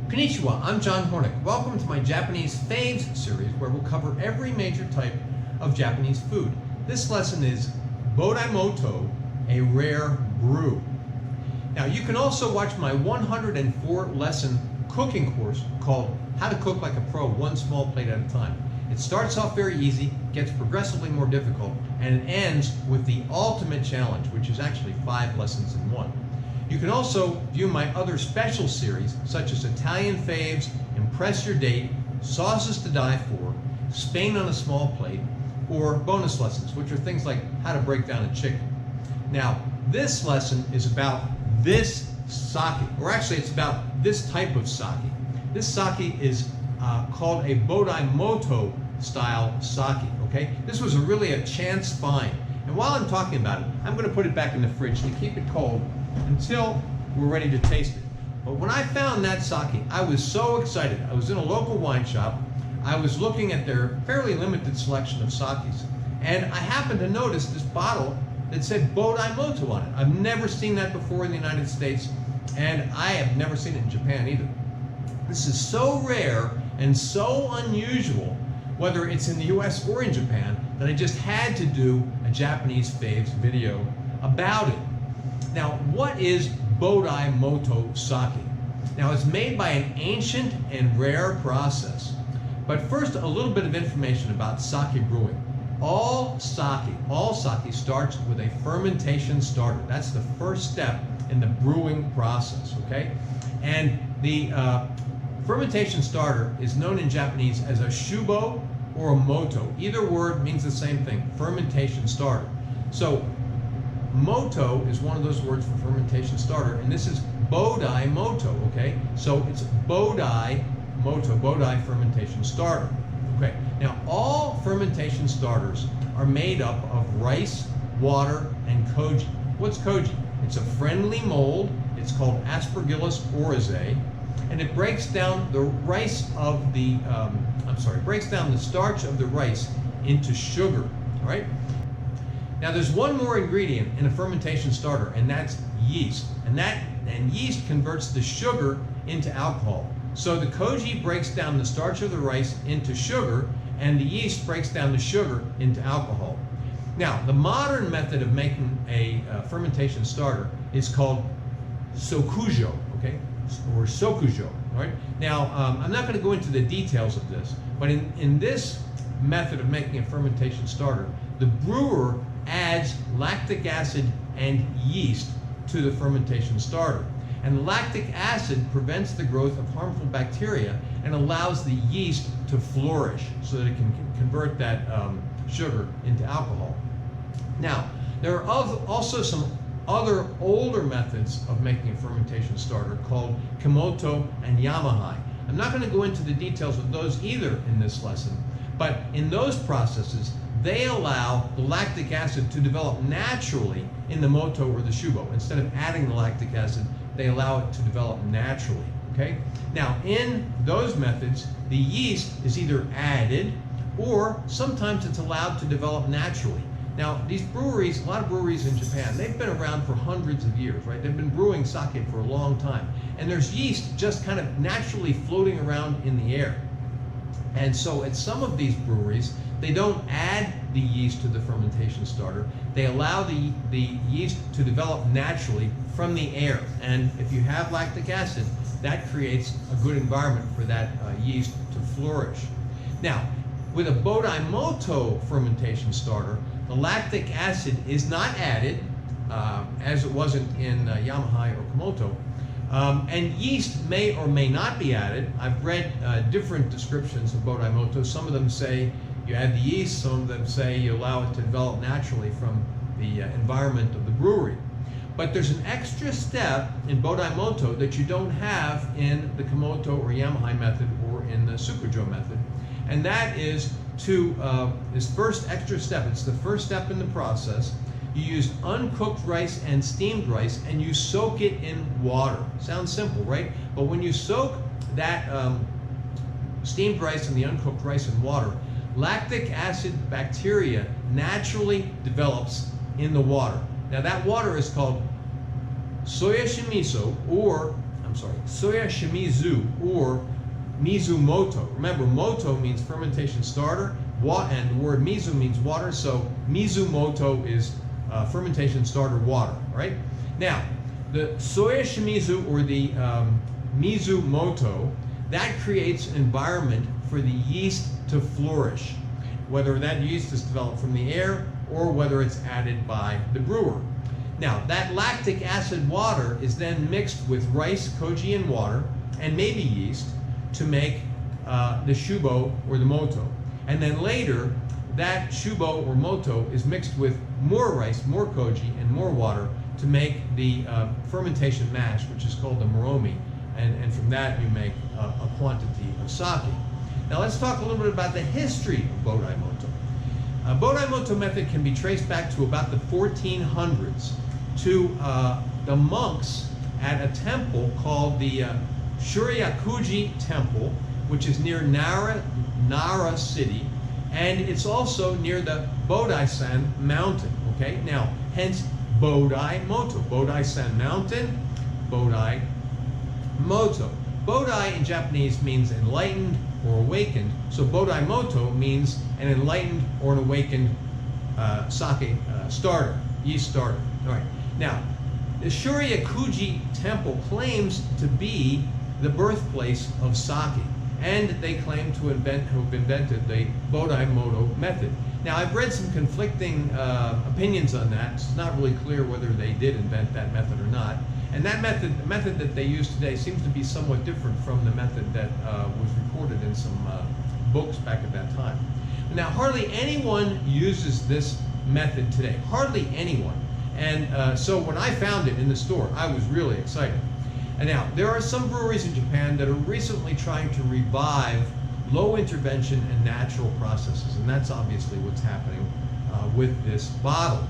Konnichiwa, I'm John Hornick. Welcome to my Japanese Faves series where we'll cover every major type of Japanese food. This lesson is Bodaimoto, a rare brew. Now you can also watch my 104 lesson cooking course called How to Cook Like a Pro, One Small Plate at a Time. It starts off very easy, gets progressively more difficult, and it ends with the ultimate challenge, which is actually 5 lessons in one. You can also view my other special series, such as Italian Faves, Impress Your Date, Sauces to Die For, Spain on a Small Plate, or bonus lessons, which are things like how to break down a chicken. Now, this lesson is about this sake, or actually it's about this type of sake. This sake is called a Bodaimoto style sake, okay? This was really a chance find. And while I'm talking about it, I'm gonna put it back in the fridge to keep it cold until we're ready to taste it. But when I found that sake, I was so excited. I was in a local wine shop. I was looking at their fairly limited selection of sakes, and I happened to notice this bottle that said Bodaimoto on it. I've never seen that before in the United States, and I have never seen it in Japan either. This is so rare and so unusual, whether it's in the US or in Japan, that I just had to do a Japanese Faves video about it. Now, what is Bodaimoto sake? Now, it's made by an ancient and rare process. But first, a little bit of information about sake brewing. All sake starts with a fermentation starter. That's the first step in the brewing process, okay? And the fermentation starter is known in Japanese as a shubo or a moto. Either word means the same thing, fermentation starter. So, moto is one of those words for fermentation starter, and this is Bodaimoto, okay? So it's Bodaimoto, Bodai fermentation starter. Okay, now all fermentation starters are made up of rice, water, and koji. What's koji? It's a friendly mold. It's called Aspergillus oryzae, and it breaks down the breaks down the starch of the rice into sugar, all right? Now there's one more ingredient in a fermentation starter, and that's yeast. And yeast converts the sugar into alcohol. So the koji breaks down the starch of the rice into sugar, and the yeast breaks down the sugar into alcohol. Now, the modern method of making a fermentation starter is called sokujo, okay? Or sokujo, all right? Now, I'm not gonna go into the details of this, but in this method of making a fermentation starter, the brewer adds lactic acid and yeast to the fermentation starter. And lactic acid prevents the growth of harmful bacteria and allows the yeast to flourish so that it can convert that sugar into alcohol. Now, there are also some other older methods of making a fermentation starter called Kimoto and Yamahai. I'm not going to go into the details of those either in this lesson, but in those processes, they allow the lactic acid to develop naturally in the moto or the shubo. Instead of adding the lactic acid, they allow it to develop naturally, okay? Now, in those methods, the yeast is either added or sometimes it's allowed to develop naturally. Now, these breweries, a lot of breweries in Japan, they've been around for hundreds of years, right? They've been brewing sake for a long time. And there's yeast just kind of naturally floating around in the air. And so at some of these breweries, they don't add the yeast to the fermentation starter. They allow the yeast to develop naturally from the air. And if you have lactic acid, that creates a good environment for that yeast to flourish. Now, with a Bodaimoto fermentation starter, the lactic acid is not added, as it wasn't in Yamahai or Kimoto. And yeast may or may not be added. I've read different descriptions of Bodaimoto. Some of them say you add the yeast, some of them say you allow it to develop naturally from the environment of the brewery. But there's an extra step in Bodaimoto that you don't have in the Kimoto or Yamahai method or in the Sukujo method. And that is this first extra step. It's the first step in the process. You use uncooked rice and steamed rice, and you soak it in water. Sounds simple, right? But when you soak that steamed rice and the uncooked rice in water, lactic acid bacteria naturally develops in the water. Now that water is called soya shimiso, or Soya shimizu or Mizumoto. Remember, moto means fermentation starter, and the word mizu means water, so Mizumoto is fermentation starter water, right? Now, the soya shimizu or the Mizumoto, that creates an environment for the yeast to flourish, whether that yeast is developed from the air or whether it's added by the brewer. Now, that lactic acid water is then mixed with rice, koji, and water, and maybe yeast, to make the shubo or the moto. And then later, that shubo or moto is mixed with more rice, more koji, and more water to make the fermentation mash, which is called the moromi. And from that, you make a quantity of sake. Now, let's talk a little bit about the history of Bodaimoto. Bodaimoto method can be traced back to about the 1400s to the monks at a temple called the Shuryakuji Temple, which is near Nara city, and it's also near the Bodaisan mountain, okay? Now, hence Bodaimoto. Bodaisan mountain, Bodaimoto. Bodai in Japanese means enlightened or awakened, so Bodaimoto means an enlightened or an awakened sake starter, yeast starter. All right. Now, the Shuryakuji Temple claims to be the birthplace of sake, and they claim to have invented the Bodaimoto method. Now, I've read some conflicting opinions on that. It's not really clear whether they did invent that method or not. And that method, the method that they use today, seems to be somewhat different from the method that was recorded in some books back at that time. Now, hardly anyone uses this method today. Hardly anyone. And so when I found it in the store, I was really excited. And now, there are some breweries in Japan that are recently trying to revive low intervention and natural processes, and that's obviously what's happening with this bottle.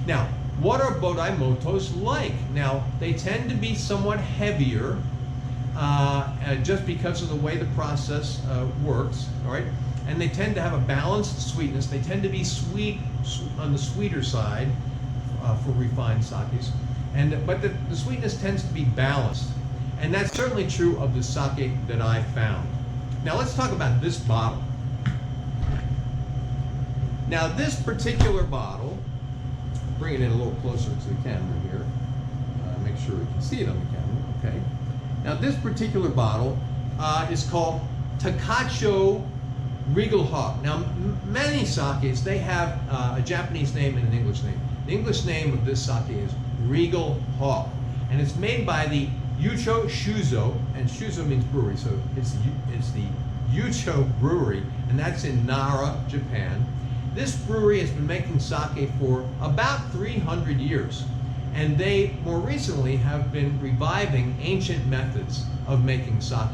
Now, what are Bodaimotos like? Now, they tend to be somewhat heavier just because of the way the process works, all right? And they tend to have a balanced sweetness. They tend to be sweet on the sweeter side for refined sakes. But the sweetness tends to be balanced. And that's certainly true of the sake that I found. Now let's talk about this bottle. Now this particular bottle, bring it in a little closer to the camera here. Make sure you can see it on the camera, okay? Now this particular bottle is called Takacho Regal Hawk. Now many sakes, they have a Japanese name and an English name. The English name of this sake is Regal Hawk, and it's made by the Yucho Shuzo, and Shuzo means brewery, so it's the Yucho Brewery, and that's in Nara, Japan. This brewery has been making sake for about 300 years, and they more recently have been reviving ancient methods of making sake.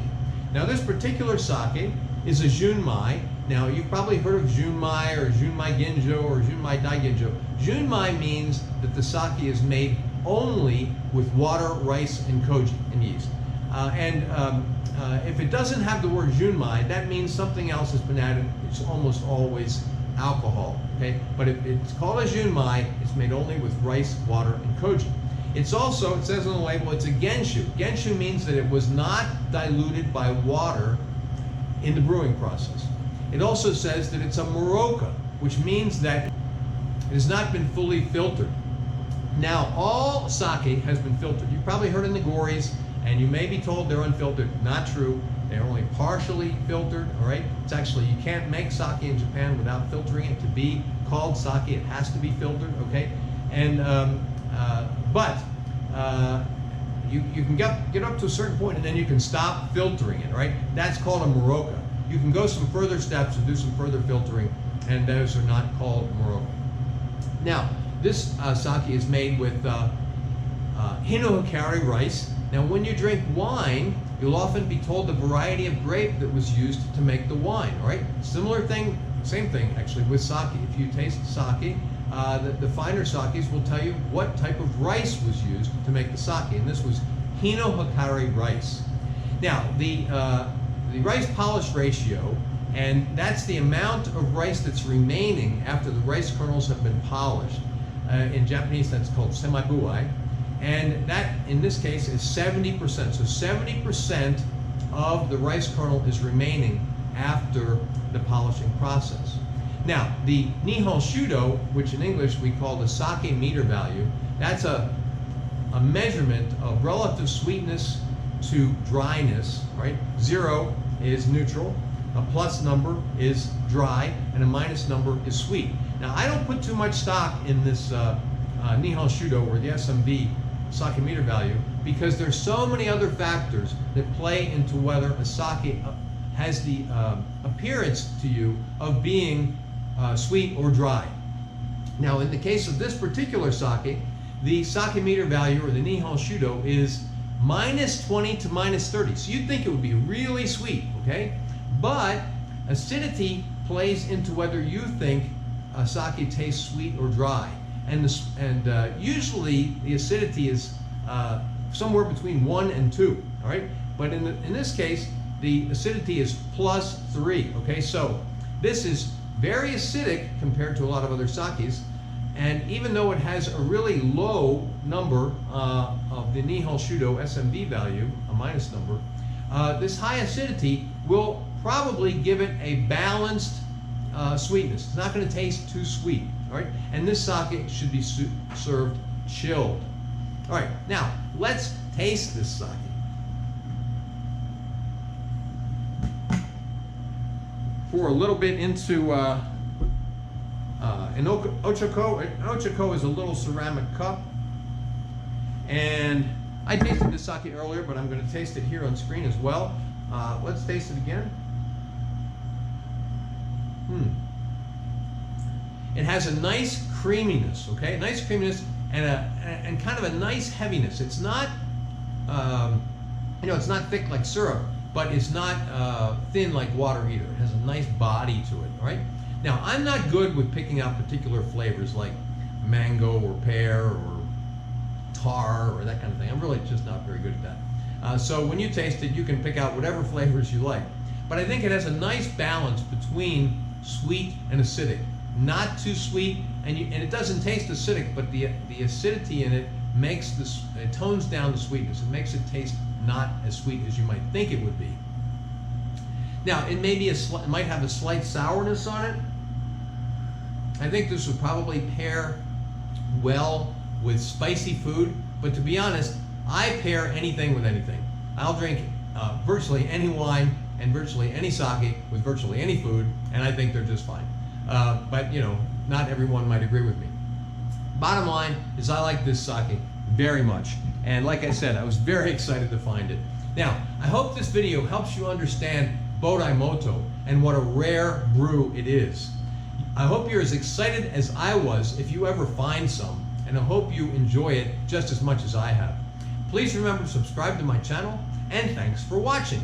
Now this particular sake is a junmai. Now you've probably heard of junmai or junmai genjo or junmai daigenjo. Junmai means that the sake is made only with water, rice, and koji, and yeast. If it doesn't have the word junmai, that means something else has been added. It's almost always alcohol, okay? But if it's called a junmai, it's made only with rice, water, and koji. It's also, it says on the label, it's a genshu. Genshu means that it was not diluted by water in the brewing process. It also says that it's a Muroka, which means that it has not been fully filtered. Now, all sake has been filtered. You've probably heard of Nigoris, and you may be told they're unfiltered. Not true. They're only partially filtered, all right? It's actually, you can't make sake in Japan without filtering it. To be called sake, it has to be filtered, okay? And, you can get up to a certain point, and then you can stop filtering it, right? That's called a Muroka. You can go some further steps and do some further filtering, and those are not called Muroka. Now, this sake is made with hinohikari rice. Now, when you drink wine, you'll often be told the variety of grape that was used to make the wine, right? Similar thing, same thing actually with sake. If you taste sake, the finer sakes will tell you what type of rice was used to make the sake, and this was hinohikari rice. Now, the rice polish ratio, and that's the amount of rice that's remaining after the rice kernels have been polished. In Japanese, that's called semabuai. And that, in this case, is 70%. So 70% of the rice kernel is remaining after the polishing process. Now, the Nihon Shudo, which in English we call the sake meter value, that's a measurement of relative sweetness to dryness, right? 0 is neutral, a plus number is dry, and a minus number is sweet. Now, I don't put too much stock in this Nihon Shudo or the SMV sake meter value because there's so many other factors that play into whether a sake has the appearance to you of being sweet or dry. Now, in the case of this particular sake, the sake meter value, or the Nihon Shudo, is -20 to -30. So you'd think it would be really sweet, okay? But acidity plays into whether you think a sake tastes sweet or dry. And usually the acidity is somewhere between 1 and 2, all right? But in this case, the acidity is +3, okay? So this is very acidic compared to a lot of other sakes. And even though it has a really low number of the Nihon Shudo SMV value, a minus number, this high acidity will probably give it a balanced sweetness. It's not going to taste too sweet, all right? And this sake should be served chilled. All right, now let's taste this sake. Pour a little bit into an ochoko. An ochoko is a little ceramic cup. And I tasted this sake earlier, but I'm going to taste it here on screen as well. Let's taste it again. It has a nice creaminess, okay? A nice creaminess and kind of a nice heaviness. It's not, it's not thick like syrup, but it's not thin like water either. It has a nice body to it, all right? Now, I'm not good with picking out particular flavors like mango or pear or tar or that kind of thing. I'm really just not very good at that. So when you taste it, you can pick out whatever flavors you like. But I think it has a nice balance between sweet and acidic. Not too sweet, and it doesn't taste acidic, but the acidity in it makes this, it tones down the sweetness. It makes it taste not as sweet as you might think it would be. Now, it may be it might have a slight sourness on it. I think this would probably pair well with spicy food, but to be honest, I pair anything with anything. I'll drink virtually any wine and virtually any sake with virtually any food, and I think they're just fine. But not everyone might agree with me. Bottom line is I like this sake very much, and like I said, I was very excited to find it. Now, I hope this video helps you understand Bodaimoto and what a rare brew it is. I hope you're as excited as I was if you ever find some, and I hope you enjoy it just as much as I have. Please remember to subscribe to my channel, and thanks for watching.